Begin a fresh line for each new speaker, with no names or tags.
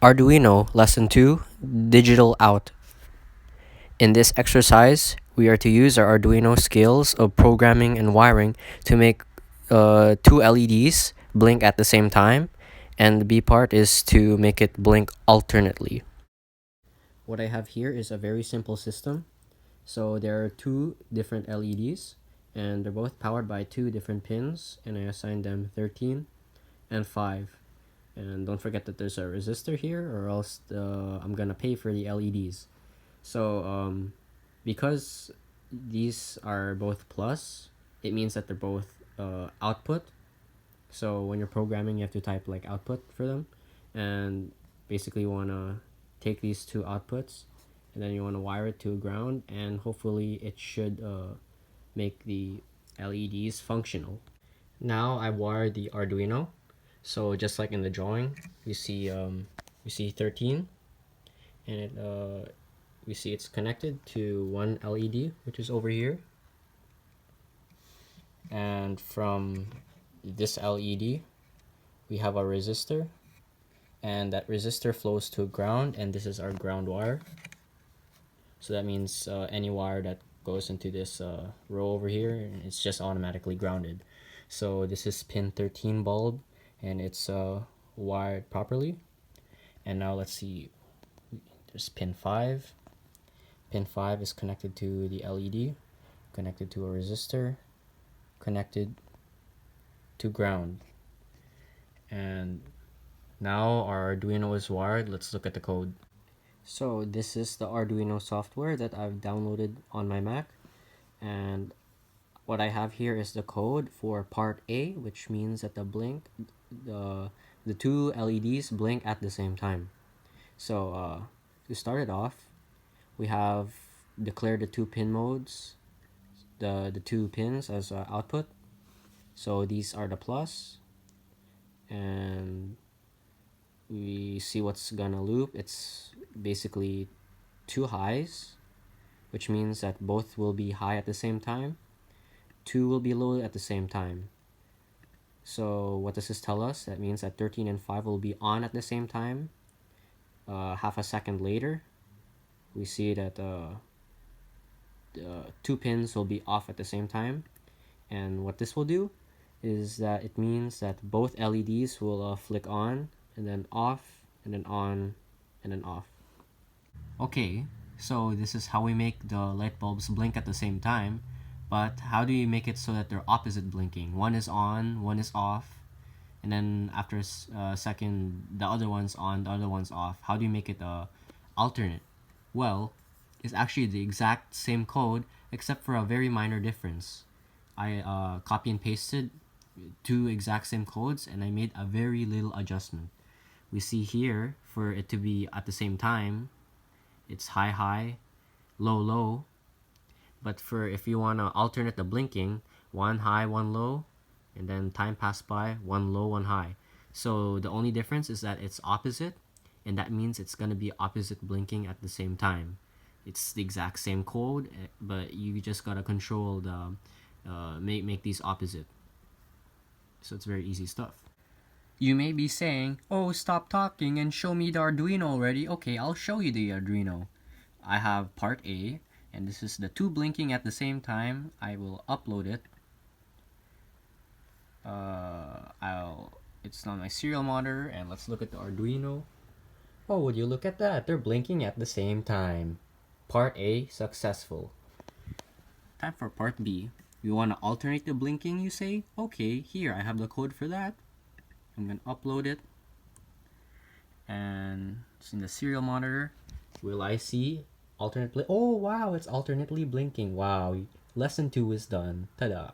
Arduino Lesson 2 DigitalOut. In this exercise, we are to use our Arduino skills of programming and wiring to make two LEDs blink at the same time, and the B part is to make it blink alternately. What I have here is a very simple system. So there are two different LEDs, and they're both powered by two different pins, and I assigned them 13 and 5. And don't forget that there's a resistor here, or else I'm gonna pay for the LEDs. So because these are both plus, it means that they're both output. So when you're programming, you have to type like output for them, and basically you wanna take these two outputs, and then you wanna wire it to a ground, and hopefully it should make the LEDs functional. Now I wired the Arduino. So just like in the drawing, we see 13, and we see it's connected to one LED, which is over here. And from this LED, we have a resistor, and that resistor flows to ground, and this is our ground wire. So that means any wire that goes into this row over here, it's just automatically grounded. So this is pin 13 bulb, and it's wired properly. And now let's see, there's pin 5. Pin 5 is connected to the LED, connected to a resistor, connected to ground. And now our Arduino is wired. Let's look at the code. So this is the Arduino software that I've downloaded on my Mac, and what I have here is the code for part A, which means that the two LEDs blink at the same time. So to start it off, we have declared the two pin modes, the two pins as output. So these are the plus, and we see what's gonna loop. It's basically two highs, which means that both will be high at the same time. Two will be low at the same time. So what does this tell us? That means that 13 and 5 will be on at the same time. Half a second later, we see that the two pins will be off at the same time. And what this will do is that it means that both LEDs will flick on, and then off, and then on, and then off. Okay, so this is how we make the light bulbs blink at the same time. But how do you make it so that they're opposite blinking? One is on, one is off, and then after a second, the other one's on, the other one's off. How do you make it alternate? Well, it's actually the exact same code, except for a very minor difference. I copy and pasted two exact same codes, and I made a very little adjustment. We see here, for it to be at the same time, it's high, high, low, low. But for if you want to alternate the blinking, one high, one low, and then time passed by, one low, one high. So the only difference is that it's opposite, and that means it's going to be opposite blinking at the same time. It's the exact same code, but you just got to control the make these opposite. So it's very easy stuff. You may be saying, oh, stop talking and show me the Arduino already. Okay, I'll show you the Arduino. I have part A, and this is the two blinking at the same time. I will upload it. It's on my serial monitor, and let's look at the Arduino. Oh, would you look at that? They're blinking at the same time. Part A successful. Time for part B. You want to alternate the blinking, you say? Okay, here, I have the code for that. I'm going to upload it. And it's in the serial monitor. Will I see alternate blink? Oh, wow, it's alternately blinking. Wow, lesson 2 is done. Ta-da.